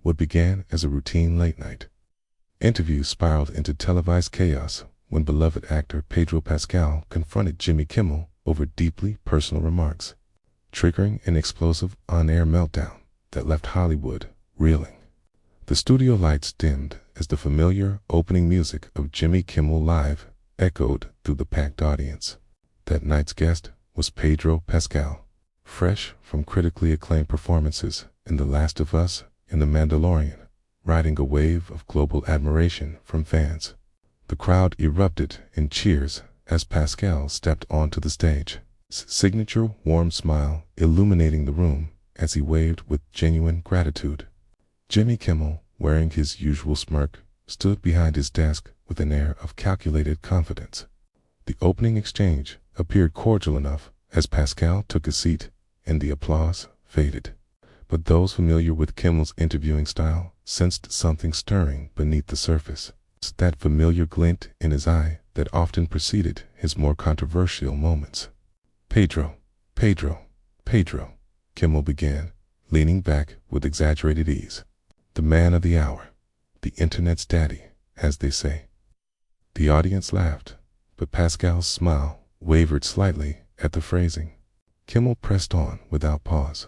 What began as a routine late-night interview spiraled into televised chaos when beloved actor Pedro Pascal confronted Jimmy Kimmel over deeply personal remarks, triggering an explosive on-air meltdown that left Hollywood reeling. The studio lights dimmed as the familiar opening music of Jimmy Kimmel Live echoed through the packed audience. That night's guest was Pedro Pascal, fresh from critically acclaimed performances in The Last of Us and The Mandalorian, riding a wave of global admiration from fans. The crowd erupted in cheers as Pascal stepped onto the stage, signature warm smile illuminating the room as he waved with genuine gratitude. Jimmy Kimmel, wearing his usual smirk, stood behind his desk with an air of calculated confidence. The opening exchange appeared cordial enough as Pascal took a seat and the applause faded. But those familiar with Kimmel's interviewing style sensed something stirring beneath the surface. That familiar glint in his eye that often preceded his more controversial moments. Pedro, Kimmel began, leaning back with exaggerated ease. The man of the hour, the internet's daddy, as they say. The audience laughed, but Pascal's smile wavered slightly at the phrasing. Kimmel pressed on without pause.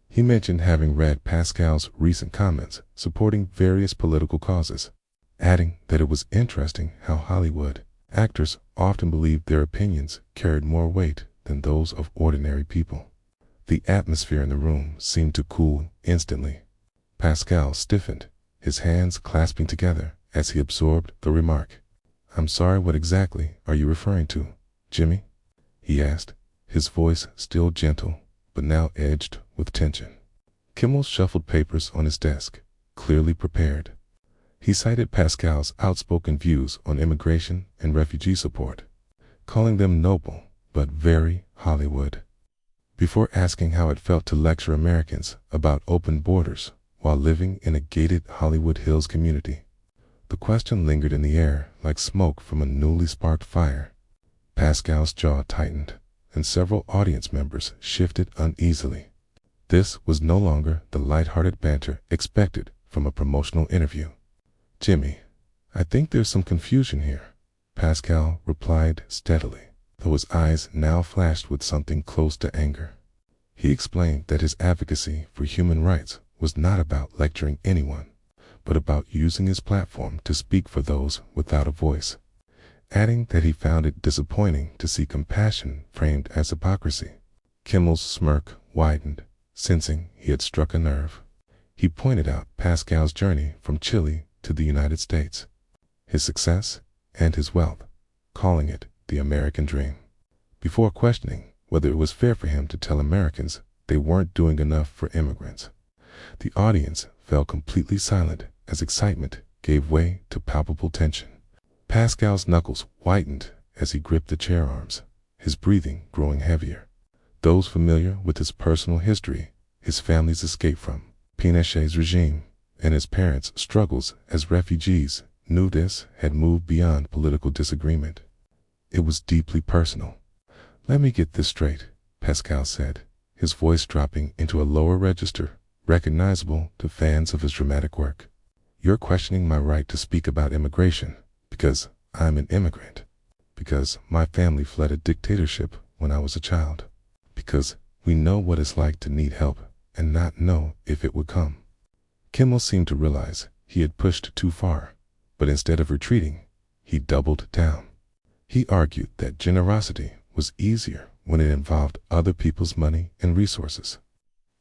He mentioned having read Pascal's recent comments supporting various political causes, adding that it was interesting how Hollywood actors often believed their opinions carried more weight than those of ordinary people. The atmosphere in the room seemed to cool instantly. Pascal stiffened, his hands clasping together as he absorbed the remark. "I'm sorry, what exactly are you referring to, Jimmy?" he asked, his voice still gentle, but now edged with tension. Kimmel shuffled papers on his desk, clearly prepared. He cited Pascal's outspoken views on immigration and refugee support, calling them noble but very Hollywood. Before asking how it felt to lecture Americans about open borders while living in a gated Hollywood Hills community, the question lingered in the air like smoke from a newly sparked fire. Pascal's jaw tightened, and several audience members shifted uneasily. This was no longer the light-hearted banter expected from a promotional interview. "Jimmy, I think there's some confusion here," Pascal replied steadily, though his eyes now flashed with something close to anger. He explained that his advocacy for human rights was not about lecturing anyone, but about using his platform to speak for those without a voice, adding that he found it disappointing to see compassion framed as hypocrisy. Kimmel's smirk widened, sensing he had struck a nerve. He pointed out Pascal's journey from Chile to the United States, his success and his wealth, calling it the American dream, before questioning whether it was fair for him to tell Americans they weren't doing enough for immigrants. The audience fell completely silent as excitement gave way to palpable tension. Pascal's knuckles whitened as he gripped the chair arms, his breathing growing heavier. Those familiar with his personal history, his family's escape from Pinochet's regime, and his parents' struggles as refugees, knew this had moved beyond political disagreement. It was deeply personal. "Let me get this straight," Pascal said, his voice dropping into a lower register, recognizable to fans of his dramatic work. "You're questioning my right to speak about immigration because I'm an immigrant, because my family fled a dictatorship when I was a child, because we know what it's like to need help and not know if it would come." Kimmel seemed to realize he had pushed too far, but instead of retreating, he doubled down. He argued that generosity was easier when it involved other people's money and resources,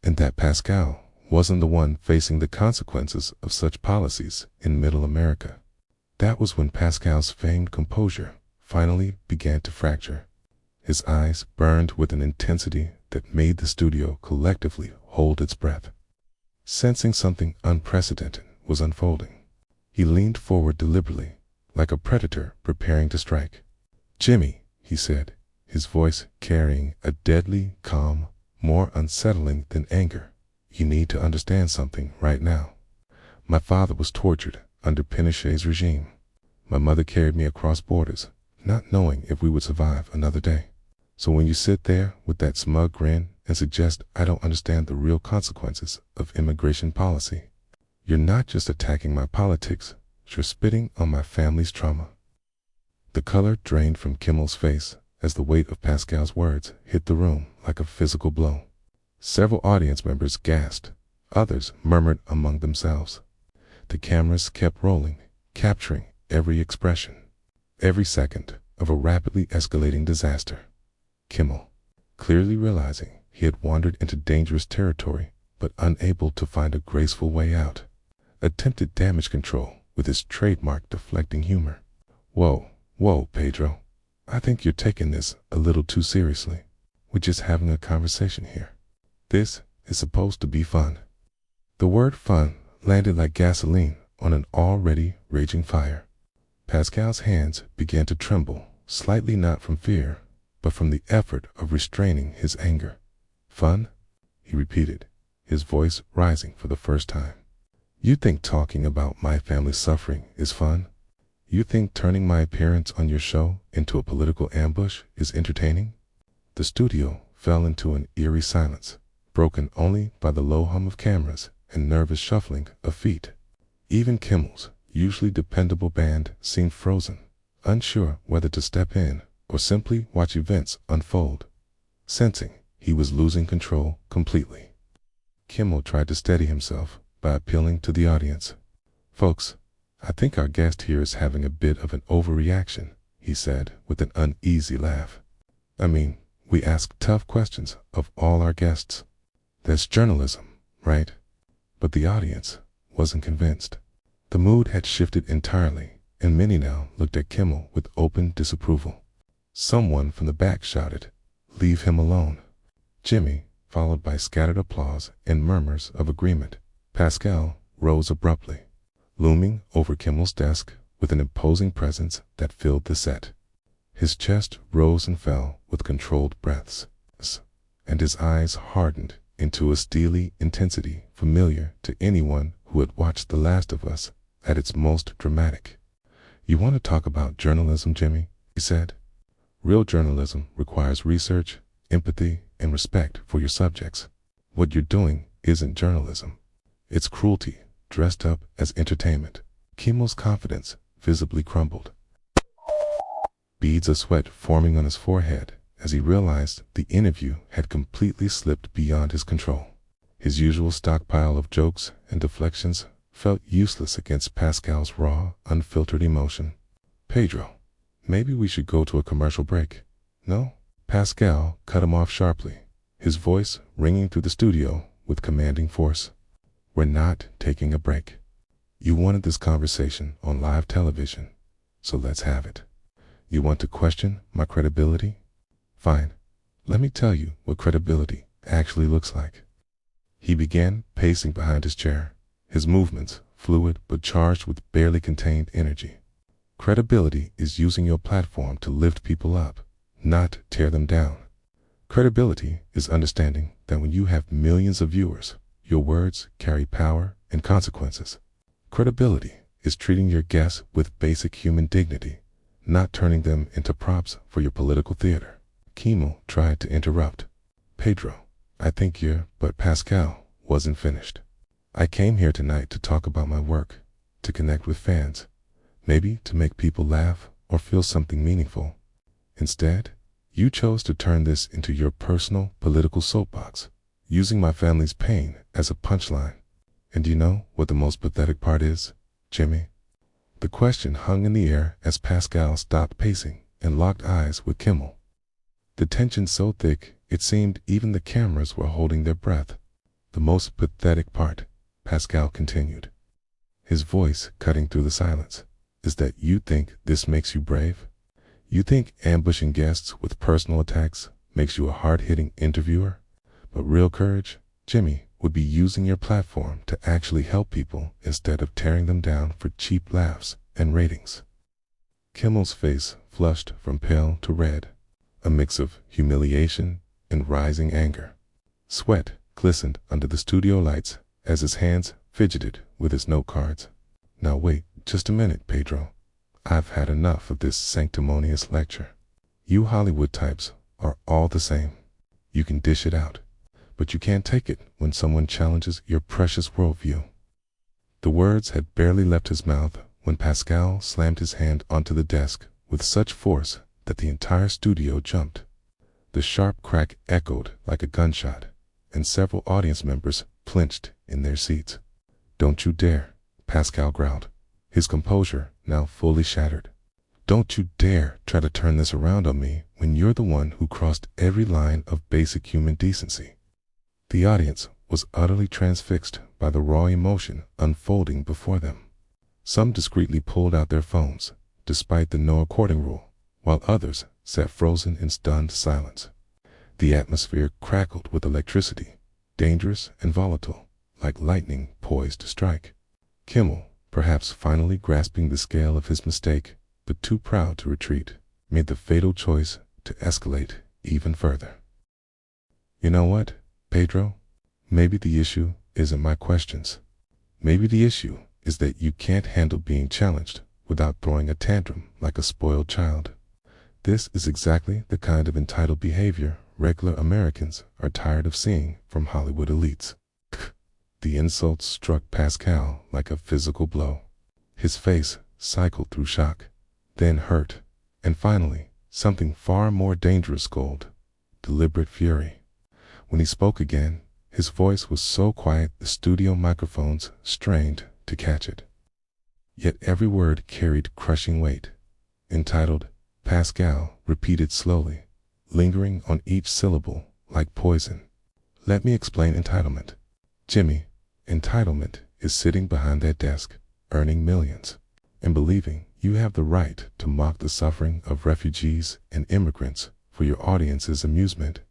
and that Pascal wasn't the one facing the consequences of such policies in Middle America. That was when Pascal's famed composure finally began to fracture. His eyes burned with an intensity that made the studio collectively hold its breath. Sensing something unprecedented was unfolding, he leaned forward deliberately, like a predator preparing to strike. "Jimmy," he said, his voice carrying a deadly calm, more unsettling than anger, "you need to understand something right now. My father was tortured under Pinochet's regime. My mother carried me across borders, not knowing if we would survive another day. So when you sit there with that smug grin and suggest I don't understand the real consequences of immigration policy, You're not just attacking my politics, you're spitting on my family's trauma. The color drained from Kimmel's face as the weight of Pascal's words hit the room like a physical blow. Several audience members gasped. Others murmured among themselves. The cameras kept rolling, capturing every expression, every second of a rapidly escalating disaster. Kimmel, clearly realizing he had wandered into dangerous territory but unable to find a graceful way out, attempted damage control with his trademark deflecting humor. Whoa, Pedro. I think you're taking this a little too seriously. We're just having a conversation here. This is supposed to be fun. The word fun landed like gasoline on an already raging fire. Pascal's hands began to tremble, slightly not from fear, but from the effort of restraining his anger. Fun? He repeated, his voice rising for the first time. You think talking about my family's suffering is fun? You think turning my appearance on your show into a political ambush is entertaining? The studio fell into an eerie silence, broken only by the low hum of cameras and nervous shuffling of feet. Even Kimmel's usually dependable band seemed frozen, unsure whether to step in or simply watch events unfold, sensing he was losing control completely. Kimmel tried to steady himself by appealing to the audience. Folks, I think our guest here is having a bit of an overreaction, he said with an uneasy laugh. I mean, we ask tough questions of all our guests. That's journalism, right? But the audience wasn't convinced. The mood had shifted entirely, and many now looked at Kimmel with open disapproval. Someone from the back shouted, "Leave him alone." Jimmy, followed by scattered applause and murmurs of agreement. Pascal rose abruptly, looming over Kimmel's desk with an imposing presence that filled the set. His chest rose and fell with controlled breaths, and his eyes hardened into a steely intensity familiar to anyone who had watched The Last of Us at its most dramatic. You want to talk about journalism, Jimmy? He said. Real journalism requires research, empathy, and respect for your subjects. What you're doing isn't journalism. It's cruelty dressed up as entertainment. Kimmel's confidence visibly crumbled, beads of sweat forming on his forehead as he realized the interview had completely slipped beyond his control. His usual stockpile of jokes and deflections felt useless against Pascal's raw, unfiltered emotion. Pedro, maybe we should go to a commercial break. No? Pascal cut him off sharply, his voice ringing through the studio with commanding force. We're not taking a break. You wanted this conversation on live television, so let's have it. You want to question my credibility? Fine. Let me tell you what credibility actually looks like. He began pacing behind his chair, his movements fluid but charged with barely contained energy. Credibility is using your platform to lift people up, not tear them down. Credibility is understanding that when you have millions of viewers, your words carry power and consequences. Credibility is treating your guests with basic human dignity, not turning them into props for your political theater. Kimmel tried to interrupt. Pedro, I think but Pascal wasn't finished. I came here tonight to talk about my work, to connect with fans, maybe to make people laugh or feel something meaningful. Instead, you chose to turn this into your personal political soapbox, using my family's pain as a punchline. And you know what the most pathetic part is, Jimmy? The question hung in the air as Pascal stopped pacing and locked eyes with Kimmel. The tension so thick it seemed even the cameras were holding their breath. The most pathetic part, Pascal continued, his voice cutting through the silence, is that you think this makes you brave? You think ambushing guests with personal attacks makes you a hard-hitting interviewer? But real courage, Jimmy, would be using your platform to actually help people instead of tearing them down for cheap laughs and ratings. Kimmel's face flushed from pale to red, a mix of humiliation and rising anger. Sweat glistened under the studio lights as his hands fidgeted with his note cards. Now wait just a minute, Pedro. I've had enough of this sanctimonious lecture. You Hollywood types are all the same. You can dish it out, but you can't take it when someone challenges your precious worldview. words had barely left his mouth when Pascal slammed his hand onto the desk with such force that the entire studio jumped. The sharp crack echoed like a gunshot, and several audience members flinched in their seats. "Don't you dare," Pascal growled, his composure now fully shattered. "Don't you dare try to turn this around on me when you're the one who crossed every line of basic human decency." The audience was utterly transfixed by the raw emotion unfolding before them. Some discreetly pulled out their phones, despite the no recording rule, while others sat frozen in stunned silence. The atmosphere crackled with electricity, dangerous and volatile, like lightning poised to strike. Kimmel, perhaps finally grasping the scale of his mistake, but too proud to retreat, made the fatal choice to escalate even further. "You know what, Pedro? Maybe the issue isn't my questions. Maybe the issue is that you can't handle being challenged without throwing a tantrum like a spoiled child. This is exactly the kind of entitled behavior regular Americans are tired of seeing from Hollywood elites." The insult struck Pascal like a physical blow. His face cycled through shock, then hurt, and finally something far more dangerous gold, deliberate fury. When he spoke again, his voice was so quiet the studio microphones strained to catch it. Yet every word carried crushing weight. "Entitled," Pascal repeated slowly, lingering on each syllable like poison. "Let me explain entitlement. Jimmy, entitlement is sitting behind that desk, earning millions, and believing you have the right to mock the suffering of refugees and immigrants for your audience's amusement.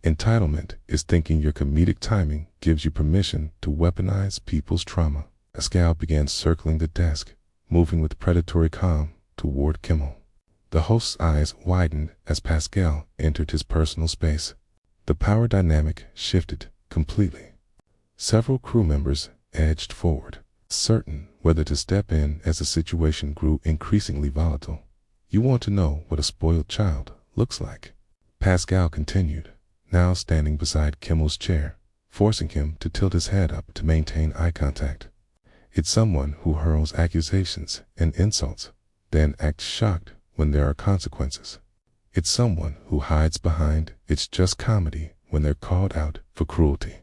Entitlement is thinking your comedic timing gives you permission to weaponize people's trauma." Pascal began circling the desk, moving with predatory calm toward Kimmel. The host's eyes widened as Pascal entered his personal space. The power dynamic shifted completely. Several crew members edged forward, certain whether to step in as the situation grew increasingly volatile. "You want to know what a spoiled child looks like?" Pascal continued, now standing beside Kimmel's chair, forcing him to tilt his head up to maintain eye contact. "It's someone who hurls accusations and insults, then acts shocked when there are consequences. It's someone who hides behind it's just comedy when they're called out for cruelty."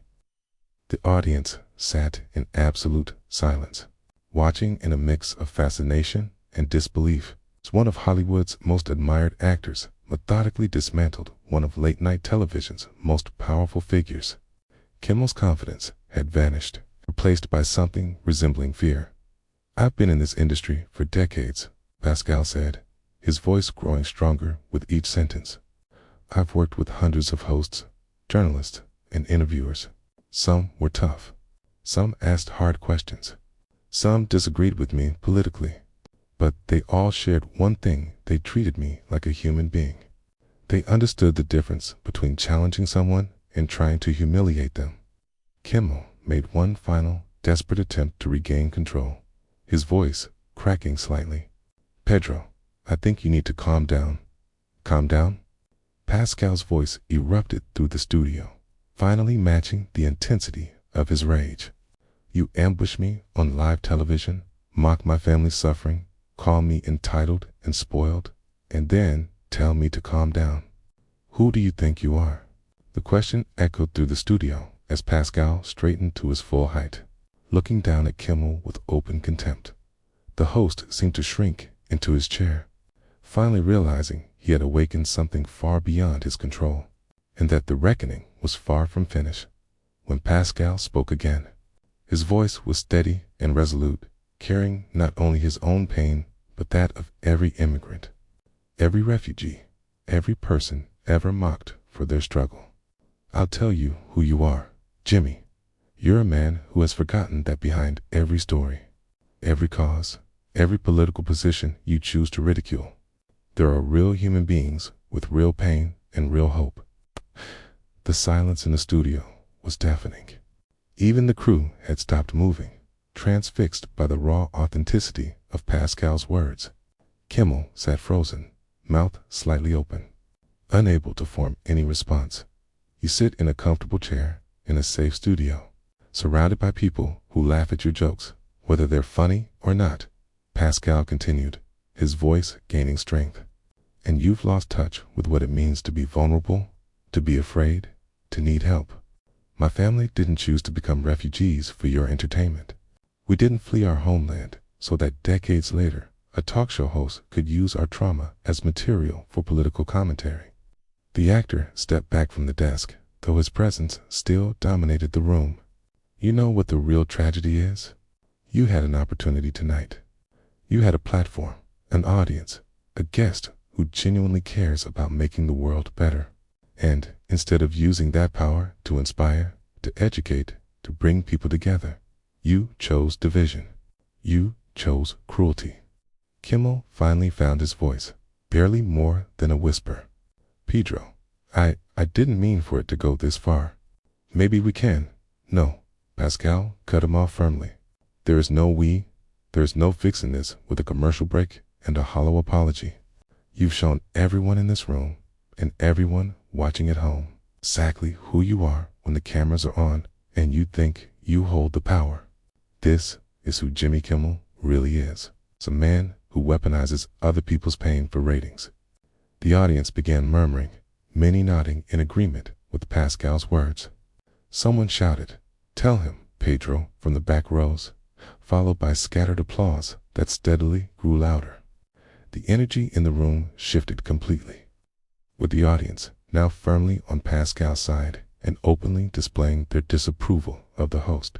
The audience sat in absolute silence, watching in a mix of fascination and disbelief as one of Hollywood's most admired actors methodically dismantled one of late-night television's most powerful figures. Kimmel's confidence had vanished, replaced by something resembling fear. "I've been in this industry for decades," Pascal said, his voice growing stronger with each sentence. "I've worked with hundreds of hosts, journalists, and interviewers. Some were tough. Some asked hard questions. Some disagreed with me politically. But they all shared one thing: they treated me like a human being. They understood the difference between challenging someone and trying to humiliate them." Kimmel made one final, desperate attempt to regain control, his voice cracking slightly. "Pedro, I think you need to calm down." "Calm down?" Pascal's voice erupted through the studio, finally matching the intensity of his rage. "You ambush me on live television, mock my family's suffering, call me entitled and spoiled, and then tell me to calm down. Who do you think you are?" The question echoed through the studio as Pascal straightened to his full height, looking down at Kimmel with open contempt. The host seemed to shrink into his chair, finally realizing he had awakened something far beyond his control, and that the reckoning was far from finished. When Pascal spoke again, his voice was steady and resolute, carrying not only his own pain, but that of every immigrant, every refugee, every person ever mocked for their struggle. "I'll tell you who you are, Jimmy. You're a man who has forgotten that behind every story, every cause, every political position you choose to ridicule, there are real human beings with real pain and real hope." The silence in the studio was deafening. Even the crew had stopped moving, transfixed by the raw authenticity of Pascal's words. Kimmel sat frozen, mouth slightly open, unable to form any response. You sit in a comfortable chair in a safe studio, surrounded by people who laugh at your jokes, whether they're funny or not, Pascal continued, his voice gaining strength. And you've lost touch with what it means to be vulnerable, to be afraid, to need help. My family didn't choose to become refugees for your entertainment. We didn't flee our homeland so that decades later, a talk show host could use our trauma as material for political commentary. The actor stepped back from the desk, though his presence still dominated the room. You know what the real tragedy is? You had an opportunity tonight. You had a platform, an audience, a guest who genuinely cares about making the world better. And instead of using that power to inspire, to educate, to bring people together, you chose division. You chose cruelty. Kimmel finally found his voice, barely more than a whisper. Pedro, I didn't mean for it to go this far. Maybe we can. No, Pascal cut him off firmly. There is no we, there is no fixing this with a commercial break and a hollow apology. You've shown everyone in this room and everyone watching at home exactly who you are when the cameras are on and you think you hold the power. This is who Jimmy Kimmel really is. It's a man who weaponizes other people's pain for ratings. The audience began murmuring, many nodding in agreement with Pascal's words. Someone shouted, "Tell him, Pedro," from the back rows, followed by scattered applause that steadily grew louder. The energy in the room shifted completely, with the audience now firmly on Pascal's side and openly displaying their disapproval of the host.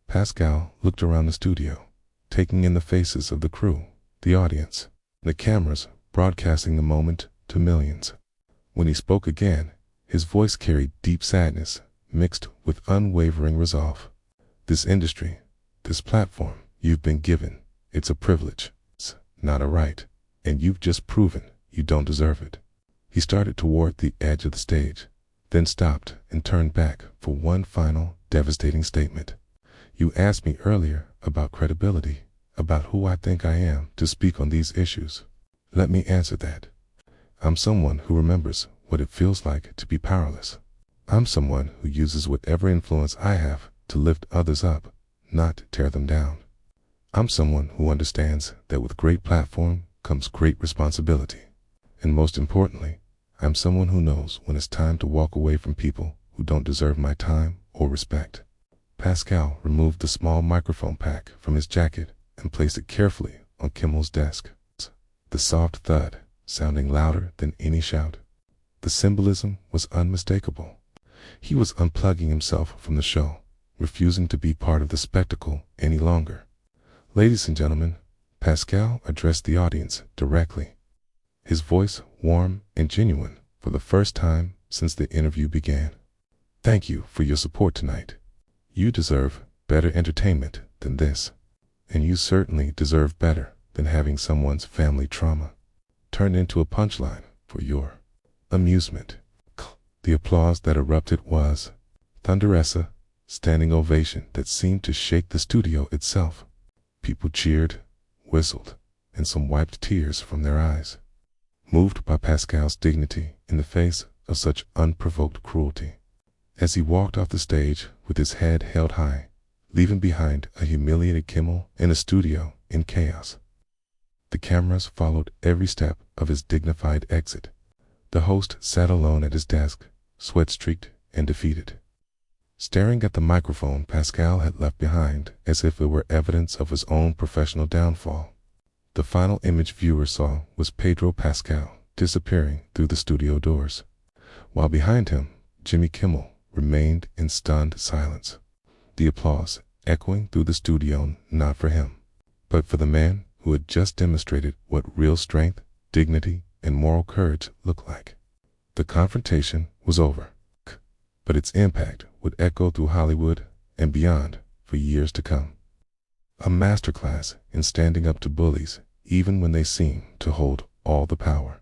Pascal looked around the studio, taking in the faces of the crew, the audience, the cameras broadcasting the moment to millions. When he spoke again, his voice carried deep sadness mixed with unwavering resolve. This industry, this platform you've been given, it's a privilege, it's not a right, and you've just proven you don't deserve it. He started toward the edge of the stage, then stopped and turned back for one final devastating statement. You asked me earlier about credibility, about who I think I am to speak on these issues. Let me answer that. I'm someone who remembers what it feels like to be powerless. I'm someone who uses whatever influence I have to lift others up, not tear them down. I'm someone who understands that with great platform comes great responsibility. And most importantly, I'm someone who knows when it's time to walk away from people who don't deserve my time or respect. Pascal removed the small microphone pack from his jacket and placed it carefully on Kimmel's desk. The soft thud sounding louder than any shout. The symbolism was unmistakable. He was unplugging himself from the show, refusing to be part of the spectacle any longer. Ladies and gentlemen, Pascal addressed the audience directly, his voice warm and genuine for the first time since the interview began. Thank you for your support tonight. You deserve better entertainment than this, and you certainly deserve better than having someone's family trauma turned into a punchline for your amusement. The applause that erupted was thunderous, standing ovation that seemed to shake the studio itself. People cheered, whistled, and some wiped tears from their eyes, moved by Pascal's dignity in the face of such unprovoked cruelty. As he walked off the stage with his head held high, leaving behind a humiliated Kimmel in a studio in chaos. The cameras followed every step of his dignified exit. The host sat alone at his desk, sweat-streaked and defeated, staring at the microphone Pascal had left behind as if it were evidence of his own professional downfall. The final image viewers saw was Pedro Pascal disappearing through the studio doors, while behind him, Jimmy Kimmel remained in stunned silence, the applause echoing through the studio not for him, but for the man who had just demonstrated what real strength, dignity, and moral courage looked like. The confrontation was over, but its impact would echo through Hollywood and beyond for years to come. A masterclass in standing up to bullies even when they seem to hold all the power.